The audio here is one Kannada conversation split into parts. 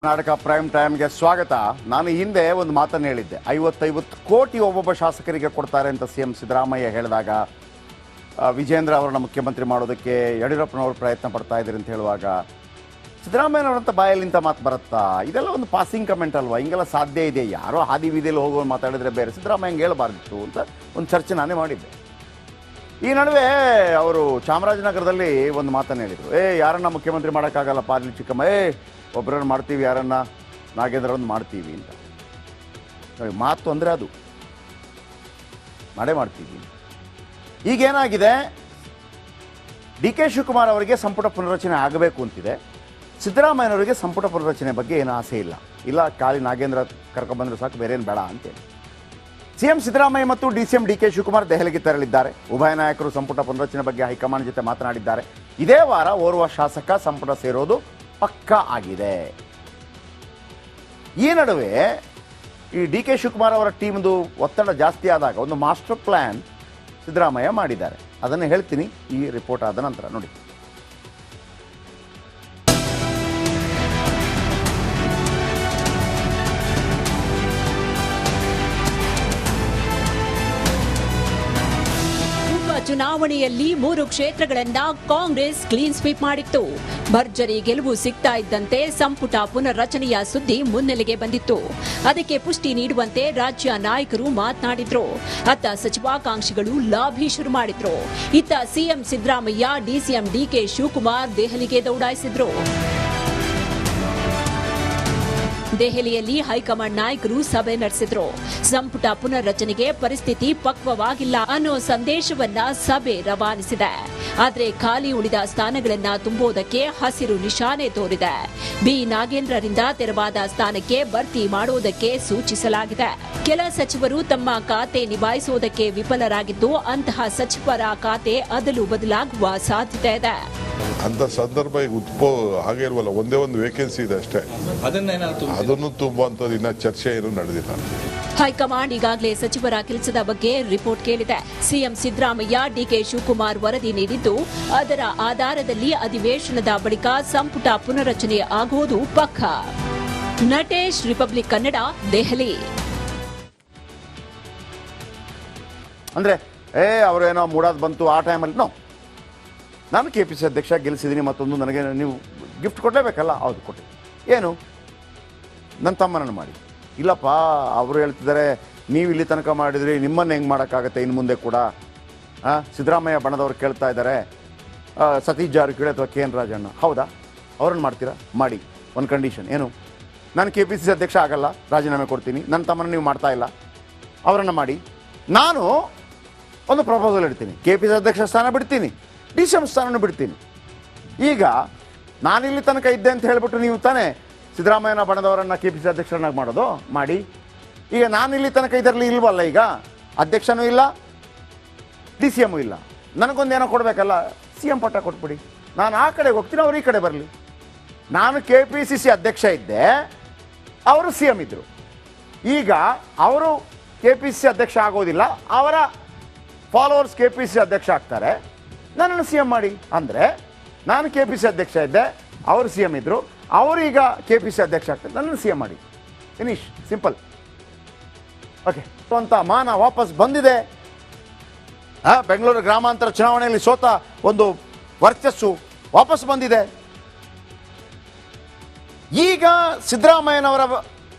ಕರ್ನಾಟಕ ಪ್ರೈಮ್ ಟೈಮ್ಗೆ ಸ್ವಾಗತ. ನಾನು ಹಿಂದೆ ಒಂದು ಮಾತನ್ನು ಹೇಳಿದ್ದೆ, 50 ಕೋಟಿ ಒಬ್ಬೊಬ್ಬ ಶಾಸಕರಿಗೆ ಕೊಡ್ತಾರೆ ಅಂತ ಸಿಎಂ ಸಿದ್ದರಾಮಯ್ಯ ಹೇಳಿದಾಗ, ವಿಜೇಂದ್ರ ಅವರನ್ನ ಮುಖ್ಯಮಂತ್ರಿ ಮಾಡೋದಕ್ಕೆ ಯಡಿಯೂರಪ್ಪನವರು ಪ್ರಯತ್ನ ಪಡ್ತಾ ಇದ್ದಾರೆ ಅಂತ ಹೇಳುವಾಗ ಸಿದ್ದರಾಮಯ್ಯನವರಂತ ಬಾಯಲ್ಲಿಂತ ಮಾತು ಬರುತ್ತಾ? ಇದೆಲ್ಲ ಒಂದು ಪಾಸಿಂಗ್ ಕಮೆಂಟ್ ಅಲ್ವಾ? ಹಿಂಗೆಲ್ಲ ಸಾಧ್ಯ ಇದೆ? ಯಾರೋ ಹಾದಿ ಬೀದಿಯಲ್ಲಿ ಹೋಗೋ ಮಾತಾಡಿದ್ರೆ ಬೇರೆ, ಸಿದ್ದರಾಮಯ್ಯ ಹಂಗೆ ಹೇಳಬಾರ್ದಿತ್ತು ಅಂತ ಒಂದು ಚರ್ಚೆ ನಾನೇ ಮಾಡಿದ್ದೆ. ಈ ನಡುವೆ ಅವರು ಚಾಮರಾಜನಗರದಲ್ಲಿ ಒಂದು ಮಾತನ್ನು ಹೇಳಿದರು, ಯಾರನ್ನ ಮುಖ್ಯಮಂತ್ರಿ ಮಾಡೋಕ್ಕಾಗಲ್ಲಪ್ಪ ಅಲ್ಲಿ ಚಿಕ್ಕಮ್ಮ, ಒಬ್ಬರನ್ನು ಮಾಡ್ತೀವಿ, ಯಾರನ್ನ ನಾಗೇಂದ್ರವನ್ನು ಮಾಡ್ತೀವಿ ಅಂತ. ಮಾತು ಅಂದರೆ ಅದು ಮಾಡೇ ಮಾಡ್ತೀವಿ. ಈಗೇನಾಗಿದೆ, ಡಿ ಕೆ ಶಿವಕುಮಾರ್ ಅವರಿಗೆ ಸಂಪುಟ ಪುನರ್ರಚನೆ ಆಗಬೇಕು ಅಂತಿದೆ. ಸಿದ್ದರಾಮಯ್ಯನವರಿಗೆ ಸಂಪುಟ ಪುನರ್ರಚನೆ ಬಗ್ಗೆ ಏನು ಆಸೆ ಇಲ್ಲ, ಖಾಲಿ ನಾಗೇಂದ್ರ ಕರ್ಕೊಂಡ್ಬಂದ್ರೆ ಸಾಕು, ಬೇರೆ ಏನು ಬೇಡ ಅಂತೇಳಿ ಸಿಎಂ ಸಿದ್ದರಾಮಯ್ಯ ಮತ್ತು ಡಿಸಿಎಂ ಡಿ ಕೆ ಶಿವಕುಮಾರ್ ದೆಹಲಿಗೆ ತೆರಳಿದ್ದಾರೆ. ಉಭಯ ನಾಯಕರು ಸಂಪುಟ ಪುನರ್ರಚನೆ ಬಗ್ಗೆ ಹೈಕಮಾಂಡ್ ಜೊತೆ ಮಾತನಾಡಿದ್ದಾರೆ. ಇದೇ ವಾರ ಓರ್ವ ಶಾಸಕ ಸಂಪುಟ ಸೇರೋದು ಪಕ್ಕಾ ಆಗಿದೆ. ಈ ನಡುವೆ ಈ ಡಿ ಕೆ ಶಿವಕುಮಾರ್ ಅವರ ಟೀಮ್ದು ಒತ್ತಡ ಜಾಸ್ತಿ ಆದಾಗ ಒಂದು ಮಾಸ್ಟರ್ ಪ್ಲಾನ್ ಸಿದ್ದರಾಮಯ್ಯ ಮಾಡಿದ್ದಾರೆ. ಅದನ್ನು ಹೇಳ್ತೀನಿ ಈ ರಿಪೋರ್ಟ್ ಆದ ನಂತರ. ನೋಡಿ, ಚುನಾವಣೆಯಲ್ಲಿ 3 ಕ್ಷೇತ್ರಗಳನ್ನ ಕಾಂಗ್ರೆಸ್ ಕ್ಲೀನ್ ಸ್ವೀಪ್ ಮಾಡಿತ್ತು. ಭರ್ಜರಿ ಗೆಲುವು ಸಿಗ್ತಾ ಇದ್ದಂತೆ ಸಂಪುಟ ಪುನರ್ರಚನೆಯ ಸುದ್ದಿ ಮುನ್ನೆಲೆಗೆ ಬಂದಿತ್ತು. ಅದಕ್ಕೆ ಪುಷ್ಟಿ ನೀಡುವಂತೆ ರಾಜ್ಯ ನಾಯಕರು ಮಾತನಾಡಿದ್ರು. ಅತ್ತ ಸಚಿವಾಕಾಂಕ್ಷಿಗಳು ಲಾಭಿ ಶುರು ಮಾಡಿದ್ರು. ಇತ್ತ CM Siddaramaiah, DCM DK Shivakumar ದೆಹಲಿಗೆ ದೌಡಾಯಿಸಿದ್ರು. ದೆಹಲಿಯಲ್ಲಿ ಹೈಕಮಾಂಡ್ ನಾಯಕರು ಸಭೆ ನಡೆಸಿದ್ರು. ಸಂಪುಟ ಪುನರ್ರಚನೆಗೆ ಪರಿಸ್ಥಿತಿ ಪಕ್ವವಾಗಿಲ್ಲ ಅನ್ನೋ ಸಂದೇಶವನ್ನ ಸಭೆ ರವಾನಿಸಿದೆ. ಆದರೆ ಖಾಲಿ ಉಳಿದ ಸ್ಥಾನಗಳನ್ನ ತುಂಬುವುದಕ್ಕೆ ಹಸಿರು ನಿಶಾನೆ ತೋರಿದೆ. ಬಿ ನಾಗೇಂದ್ರರಿಂದ ತೆರವಾದ ಸ್ಥಾನಕ್ಕೆ ಭರ್ತಿ ಮಾಡುವುದಕ್ಕೆ ಸೂಚಿಸಲಾಗಿದೆ. ಕೆಲ ಸಚಿವರು ತಮ್ಮ ಖಾತೆ ನಿಭಾಯಿಸುವುದಕ್ಕೆ ವಿಫಲರಾಗಿದ್ದು, ಅಂತಹ ಸಚಿವರ ಖಾತೆ ಅದಲು ಬದಲಾಗುವ ಸಾಧ್ಯತೆ ಇದೆ. ಅಂತ ಸಂದರ್ಭ ಈಗ ಹಾಗೆ ಇಲ್ವಲ್ಲ, ಒಂದೇ ಒಂದು ವೇಕೆನ್ಸಿ ಇದೆ ಅಷ್ಟೇ, ಅದನ್ನು ತುಂಬುವಂಥದ್ದು ಇನ್ನ ಚರ್ಚೆ ಏನು ನಡೆದಿಲ್ಲ. ಹೈಕಮಾಂಡ್ ಈಗಾಗಲೇ ಸಚಿವರ ಕೆಲಸದ ಬಗ್ಗೆ ರಿಪೋರ್ಟ್ ಕೇಳಿದೆ. ಸಿಎಂ ಸಿದ್ದರಾಮಯ್ಯ, ಡಿಕೆ ಶಿವಕುಮಾರ್ ವರದಿ ನೀಡಿದ್ದು, ಅದರ ಆಧಾರದಲ್ಲಿ ಅಧಿವೇಶನದ ಬಳಿಕ ಸಂಪುಟ ಪುನರ್ರಚನೆ ಆಗುವುದು ಪಕ್ಕಾ. ನಟೇಶ್, ರಿಪಬ್ಲಿಕ್ ಕನ್ನಡ, ದೆಹಲಿ. ಅಂದ್ರೆ ಅವರೇನೋ ಮೂಡಾದ್ ಬಂತು ಆ ಟೈಮಲ್ಲಿ. ನಾನು ಕೆಪಿಸಿ ಅಧ್ಯಕ್ಷ ಗೆಲ್ಲಿಸಿದ್ದೀನಿ, ಮತ್ತೊಂದು ನನಗೆ ನೀವು ಗಿಫ್ಟ್ ಕೊಡಲೇಬೇಕಲ್ಲ. ಹೌದು, ಕೊಟ್ಟೆ. ಏನು ನನ್ನ ತಮ್ಮನನ್ನು ಮಾಡಿ? ಇಲ್ಲಪ್ಪ, ಅವರು ಹೇಳ್ತಿದ್ದಾರೆ ನೀವು ಇಲ್ಲಿ ತನಕ ಮಾಡಿದ್ರಿ, ನಿಮ್ಮನ್ನು ಹೆಂಗೆ ಮಾಡೋಕ್ಕಾಗತ್ತೆ ಇನ್ನು ಮುಂದೆ ಕೂಡ? ಸಿದ್ದರಾಮಯ್ಯ ಬಣದವ್ರು ಕೇಳ್ತಾ ಇದ್ದಾರೆ, ಸತೀಶ್ ಜಾರಕಿಹೊಳಿ ಅಥವಾ ಕೆ ಎನ್ ರಾಜಣ್ಣ. ಹೌದಾ, ಅವ್ರನ್ನ ಮಾಡ್ತೀರಾ? ಮಾಡಿ. ಒಂದು ಕಂಡೀಷನ್ ಏನು? ನಾನು KPCC ಅಧ್ಯಕ್ಷ ಆಗಲ್ಲ, ರಾಜೀನಾಮೆ ಕೊಡ್ತೀನಿ. ನನ್ನ ತಮ್ಮನ ನೀವು ಮಾಡ್ತಾ ಇಲ್ಲ, ಅವರನ್ನು ಮಾಡಿ. ನಾನು ಒಂದು ಪ್ರಪೋಸಲ್ ಇಡ್ತೀನಿ, KPCC ಅಧ್ಯಕ್ಷ ಸ್ಥಾನ ಬಿಡ್ತೀನಿ, DCM ಸ್ಥಾನನೂ ಬಿಡ್ತೀನಿ. ಈಗ ನಾನಿಲ್ಲಿ ತನಕ ಇದ್ದೆ ಅಂತ ಹೇಳಿಬಿಟ್ಟು ನೀವು ತಾನೇ ಸಿದ್ದರಾಮಯ್ಯನ ಬಣದವರನ್ನು KPCC ಅಧ್ಯಕ್ಷರನ್ನಾಗಿ ಮಾಡೋದು? ಮಾಡಿ. ಈಗ ನಾನಿಲ್ಲಿ ತನಕ ಇದರಲ್ಲಿ ಇಲ್ವಲ್ಲ, ಈಗ ಅಧ್ಯಕ್ಷನೂ ಇಲ್ಲ, DCM ಇಲ್ಲ, ನನಗೊಂದೇನೋ ಕೊಡಬೇಕಲ್ಲ, CM ಪಟ್ಟ ಕೊಟ್ಬಿಡಿ. ನಾನು ಆ ಕಡೆಗೆ ಹೋಗ್ತೀನಿ, ಅವ್ರು ಈ ಕಡೆ ಬರಲಿ. ನಾನು KPCC ಅಧ್ಯಕ್ಷ ಇದ್ದೆ, ಅವರು CM ಇದ್ದರು. ಈಗ ಅವರು KPCC ಅಧ್ಯಕ್ಷ ಆಗೋದಿಲ್ಲ, ಅವರ ಫಾಲೋವರ್ಸ್ KPCC ಅಧ್ಯಕ್ಷ ಆಗ್ತಾರೆ, ನನ್ನನ್ನು CM ಮಾಡಿ. ಅಂದರೆ ನಾನು KPCC ಅಧ್ಯಕ್ಷ ಇದ್ದೆ, ಅವರು CM ಇದ್ದರು, ಅವರು ಈಗ KPCC ಅಧ್ಯಕ್ಷ ಆಗ್ತಾರೆ, ನನ್ನನ್ನು CM ಮಾಡಿ. Finish, simple. ಓಕೆ ಅಂತ ಮಾನ ವಾಪಸ್ ಬಂದಿದೆ. ಬೆಂಗಳೂರು ಗ್ರಾಮಾಂತರ ಚುನಾವಣೆಯಲ್ಲಿ ಸೋತ ಒಂದು ವರ್ಚಸ್ಸು ವಾಪಸ್ ಬಂದಿದೆ. ಈಗ ಸಿದ್ದರಾಮಯ್ಯನವರ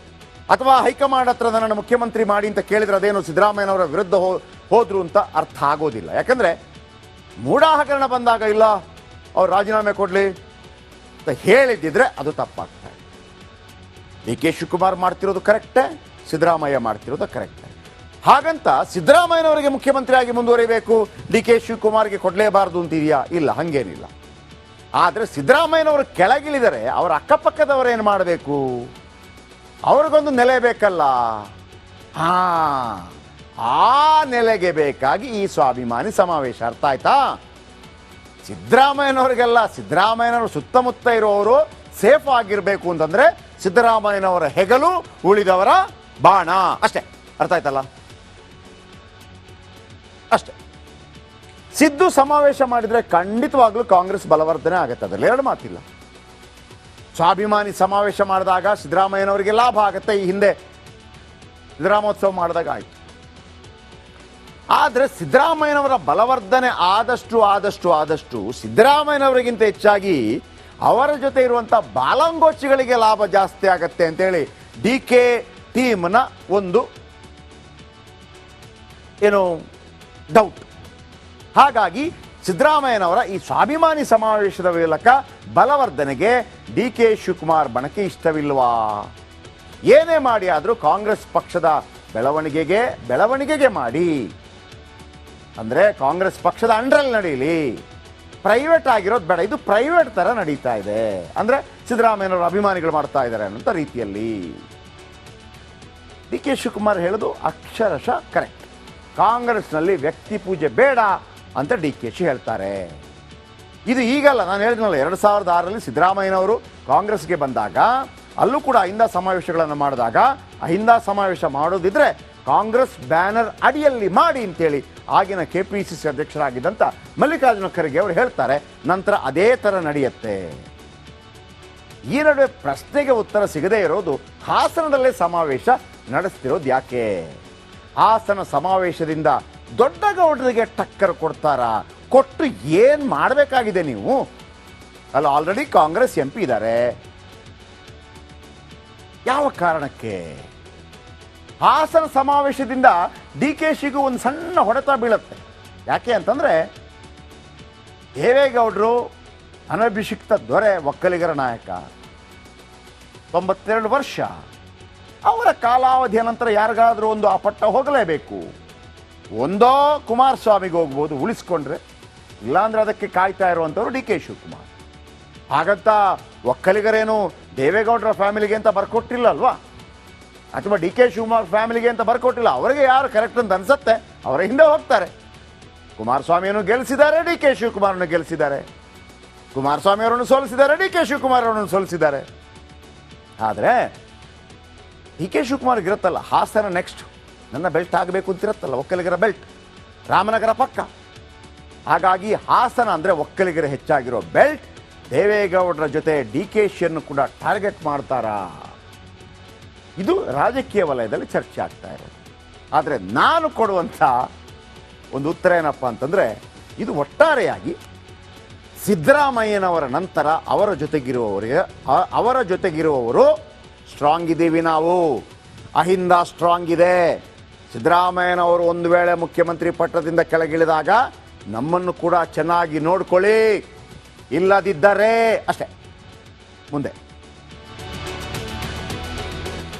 ಅಥವಾ ಹೈಕಮಾಂಡ್ ಹತ್ರ ನನ್ನನ್ನು ಮುಖ್ಯಮಂತ್ರಿ ಮಾಡಿ ಅಂತ ಕೇಳಿದ್ರೆ ಅದೇನು ಸಿದ್ದರಾಮಯ್ಯನವರ ವಿರುದ್ಧ ಹೋದ್ರು ಅಂತ ಅರ್ಥ ಆಗೋದಿಲ್ಲ. ಯಾಕಂದರೆ ಮೂಢ ಹಗರಣ ಬಂದಾಗ ಇಲ್ಲ ಅವ್ರು ರಾಜೀನಾಮೆ ಕೊಡಲಿ ಅಂತ ಹೇಳಿದ್ದಿದ್ರೆ ಅದು ತಪ್ಪಾಗ್ತದೆ. ಡಿ ಕೆ ಶಿವಕುಮಾರ್ ಮಾಡ್ತಿರೋದು ಕರೆಕ್ಟೇ, ಸಿದ್ದರಾಮಯ್ಯ ಮಾಡ್ತಿರೋದು ಕರೆಕ್ಟೇ. ಹಾಗಂತ ಸಿದ್ದರಾಮಯ್ಯನವರಿಗೆ ಮುಖ್ಯಮಂತ್ರಿಯಾಗಿ ಮುಂದುವರಿಬೇಕು, ಡಿ ಕೆ ಶಿವಕುಮಾರ್ಗೆ ಕೊಡಲೇಬಾರ್ದು ಅಂತಿದೆಯಾ? ಇಲ್ಲ, ಹಾಗೇನಿಲ್ಲ. ಆದರೆ ಸಿದ್ದರಾಮಯ್ಯನವರು ಕೆಳಗಿಳಿದರೆ ಅವರ ಅಕ್ಕಪಕ್ಕದವರೇನು ಮಾಡಬೇಕು? ಅವ್ರಿಗೊಂದು ನೆಲೆ ಬೇಕಲ್ಲ. ಆ ನೆಲೆಗೆ ಬೇಕಾಗಿ ಈ ಸ್ವಾಭಿಮಾನಿ ಸಮಾವೇಶ. ಅರ್ಥ ಆಯ್ತಾ? ಸಿದ್ದರಾಮಯ್ಯನವರಿಗೆಲ್ಲ, ಸಿದ್ದರಾಮಯ್ಯನವರು ಸುತ್ತಮುತ್ತ ಇರೋರು ಸೇಫ್ ಆಗಿರಬೇಕು ಅಂತಂದ್ರೆ ಸಿದ್ದರಾಮಯ್ಯನವರ ಹೆಗಲು ಉಳಿದವರ ಬಾಣ. ಅಷ್ಟೇ. ಅರ್ಥ ಆಯ್ತಲ್ಲ? ಅಷ್ಟೇ. ಸಿದ್ದು ಸಮಾವೇಶ ಮಾಡಿದರೆ ಖಂಡಿತವಾಗ್ಲೂ ಕಾಂಗ್ರೆಸ್ ಬಲವರ್ಧನೆ ಆಗುತ್ತೆ, ಅದರಲ್ಲಿ ಎರಡು ಮಾತಿಲ್ಲ. ಸ್ವಾಭಿಮಾನಿ ಸಮಾವೇಶ ಮಾಡಿದಾಗ ಸಿದ್ದರಾಮಯ್ಯನವರಿಗೆ ಲಾಭ ಆಗುತ್ತೆ. ಈ ಹಿಂದೆ ಸಿದ್ದರಾಮೋತ್ಸವ ಮಾಡಿದಾಗ ಆಯಿತು. ಆದರೆ ಸಿದ್ದರಾಮಯ್ಯನವರ ಬಲವರ್ಧನೆ ಆದಷ್ಟು ಸಿದ್ದರಾಮಯ್ಯನವರಿಗಿಂತ ಹೆಚ್ಚಾಗಿ ಅವರ ಜೊತೆ ಇರುವಂಥ ಬಾಲಂಗೋಚಿಗಳಿಗೆ ಲಾಭ ಜಾಸ್ತಿ ಆಗತ್ತೆ ಅಂತೇಳಿ ಡಿ ಕೆ ಟೀಮ್ನ ಒಂದು ಏನು ಡೌಟ್. ಹಾಗಾಗಿ ಸಿದ್ದರಾಮಯ್ಯನವರ ಈ ಸ್ವಾಭಿಮಾನಿ ಸಮಾವೇಶದ ಮೂಲಕ ಬಲವರ್ಧನೆಗೆ ಡಿ ಕೆ ಶಿವಕುಮಾರ್ ಬಣಕೆ ಇಷ್ಟವಿಲ್ವಾ? ಏನೇ ಮಾಡಿ ಆದರೂ ಕಾಂಗ್ರೆಸ್ ಪಕ್ಷದ ಬೆಳವಣಿಗೆಗೆ ಮಾಡಿ, ಅಂದರೆ ಕಾಂಗ್ರೆಸ್ ಪಕ್ಷದ ಅಂಡರಲ್ಲಿ ನಡೀಲಿ, ಪ್ರೈವೇಟ್ ಆಗಿರೋದು ಬೇಡ. ಇದು ಪ್ರೈವೇಟ್ ಥರ ನಡೀತಾ ಇದೆ, ಅಂದರೆ ಸಿದ್ದರಾಮಯ್ಯನವರ ಅಭಿಮಾನಿಗಳು ಮಾಡ್ತಾ ಇದ್ದಾರೆ ಅನ್ನೋಂಥ ರೀತಿಯಲ್ಲಿ ಡಿ ಕೆ ಶಿವಕುಮಾರ್ ಹೇಳೋದು ಅಕ್ಷರಶಃ ಕರೆಕ್ಟ್. ಕಾಂಗ್ರೆಸ್ನಲ್ಲಿ ವ್ಯಕ್ತಿ ಪೂಜೆ ಬೇಡ ಅಂತ ಡಿ ಕೆ ಶಿ ಹೇಳ್ತಾರೆ. ಇದು ಈಗಲ್ಲ, ನಾನು ಹೇಳಿದ್ನಲ್ಲ, 2006ರಲ್ಲಿ ಸಿದ್ದರಾಮಯ್ಯನವರು ಕಾಂಗ್ರೆಸ್ಗೆ ಬಂದಾಗ ಅಲ್ಲೂ ಕೂಡ ಅಹಿಂದ ಸಮಾವೇಶಗಳನ್ನು ಮಾಡಿದಾಗ ಅಹಿಂದ ಸಮಾವೇಶ ಮಾಡೋದಿದ್ರೆ ಕಾಂಗ್ರೆಸ್ ಬ್ಯಾನರ್ ಅಡಿಯಲ್ಲಿ ಮಾಡಿ ಅಂತೇಳಿ ಆಗಿನ KPCC ಅಧ್ಯಕ್ಷರಾಗಿದ್ದಂಥ ಮಲ್ಲಿಕಾರ್ಜುನ ಖರ್ಗೆ ಅವರು ಹೇಳ್ತಾರೆ. ನಂತರ ಅದೇ ಥರ ನಡೆಯುತ್ತೆ. ಈ ನಡುವೆ ಪ್ರಶ್ನೆಗೆ ಉತ್ತರ ಸಿಗದೇ ಇರೋದು ಹಾಸನದಲ್ಲೇ ಸಮಾವೇಶ ನಡೆಸ್ತಿರೋದು ಯಾಕೆ? ಹಾಸನ ಸಮಾವೇಶದಿಂದ ದೊಡ್ಡ ಗೌಡರಿಗೆ ಟಕ್ಕರ್ ಕೊಡ್ತಾರಾ? ಕೊಟ್ಟು ಏನು ಮಾಡಬೇಕಾಗಿದೆ ನೀವು? ಅಲ್ಲಿ ಆಲ್ರೆಡಿ ಕಾಂಗ್ರೆಸ್ MP ಇದ್ದಾರೆ. ಯಾವ ಕಾರಣಕ್ಕೆ? ಹಾಸನ ಸಮಾವೇಶದಿಂದ DKಶಿಗೂ ಒಂದು ಸಣ್ಣ ಹೊಡೆತ ಬೀಳುತ್ತೆ. ಯಾಕೆ ಅಂತಂದರೆ ದೇವೇಗೌಡರು ಅನಭಿಷಿಕ್ತ ದೊರೆ, ಒಕ್ಕಲಿಗರ ನಾಯಕ, 92 ವರ್ಷ. ಅವರ ಕಾಲಾವಧಿಯ ನಂತರ ಯಾರಿಗಾದರೂ ಒಂದು ಆ ಪಟ್ಟ ಹೋಗಲೇಬೇಕು. ಒಂದೋ ಕುಮಾರಸ್ವಾಮಿಗೆ ಹೋಗ್ಬೋದು ಉಳಿಸ್ಕೊಂಡ್ರೆ, ಇಲ್ಲಾಂದ್ರೆ ಅದಕ್ಕೆ ಕಾಯ್ತಾ ಇರುವಂಥವ್ರು ಡಿ ಕೆ ಶಿವಕುಮಾರ್. ಹಾಗಂತ ಒಕ್ಕಲಿಗರೇನು ದೇವೇಗೌಡರ ಫ್ಯಾಮಿಲಿಗೆ ಅಂತ ಬರ್ಕೊಟ್ಟಿಲ್ಲ ಅಲ್ವಾ, ಅಥವಾ ಡಿ ಕೆ ಶಿವಕುಮಾರ್ ಫ್ಯಾಮಿಲಿಗೆ ಅಂತ ಬರ್ಕೊಟ್ಟಿಲ್ಲ. ಅವರಿಗೆ ಯಾರು ಕರೆಕ್ಟ್ ಅಂತ ಅನ್ಸುತ್ತೆ ಅವರ ಹಿಂದೆ ಹೋಗ್ತಾರೆ. ಕುಮಾರಸ್ವಾಮಿಯನ್ನು ಗೆಲ್ಲಿಸಿದ್ದಾರೆ, ಡಿ ಕೆ ಶಿವಕುಮಾರನ್ನು ಗೆಲ್ಲಿಸಿದ್ದಾರೆ. ಕುಮಾರಸ್ವಾಮಿ ಅವರನ್ನು ಸೋಲಿಸಿದ್ದಾರೆ, ಡಿ ಕೆ ಶಿವಕುಮಾರ್ ಅವರನ್ನು ಸೋಲಿಸಿದ್ದಾರೆ. ಆದರೆ ಡಿ ಕೆ ಶಿವಕುಮಾರ್ಗೆ ಇರುತ್ತಲ್ಲ, ಹಾಸನ ನೆಕ್ಸ್ಟ್ ನನ್ನ ಬೆಲ್ಟ್ ಆಗಬೇಕು ಅಂತಿರುತ್ತಲ್ಲ, ಒಕ್ಕಲಿಗರ ಬೆಲ್ಟ್, ರಾಮನಗರ ಪಕ್ಕ. ಹಾಗಾಗಿ ಹಾಸನ ಅಂದರೆ ಒಕ್ಕಲಿಗರ ಹೆಚ್ಚಾಗಿರೋ ಬೆಲ್ಟ್. ದೇವೇಗೌಡರ ಜೊತೆ DKಶಿಯನ್ನು ಕೂಡ ಟಾರ್ಗೆಟ್ ಮಾಡ್ತಾರಾ? ಇದು ರಾಜಕೀಯ ವಲಯದಲ್ಲಿ ಚರ್ಚೆ ಆಗ್ತಾ ಇರೋದು. ಆದರೆ ನಾನು ಕೊಡುವಂಥ ಒಂದು ಉತ್ತರ ಏನಪ್ಪ ಅಂತಂದರೆ, ಇದು ಒಟ್ಟಾರೆಯಾಗಿ ಸಿದ್ದರಾಮಯ್ಯನವರ ನಂತರ ಅವರ ಜೊತೆಗಿರುವವರು ಸ್ಟ್ರಾಂಗ್ ಇದ್ದೀವಿ ನಾವು, ಅಹಿಂದ ಸ್ಟ್ರಾಂಗ್ ಇದೆ. ಸಿದ್ದರಾಮಯ್ಯನವರು ಒಂದು ವೇಳೆ ಮುಖ್ಯಮಂತ್ರಿ ಪಟ್ಟದಿಂದ ಕೆಳಗಿಳಿದಾಗ ನಮ್ಮನ್ನು ಕೂಡ ಚೆನ್ನಾಗಿ ನೋಡ್ಕೊಳ್ಳಿ, ಇಲ್ಲದಿದ್ದರೆ ಅಷ್ಟೇ ಮುಂದೆ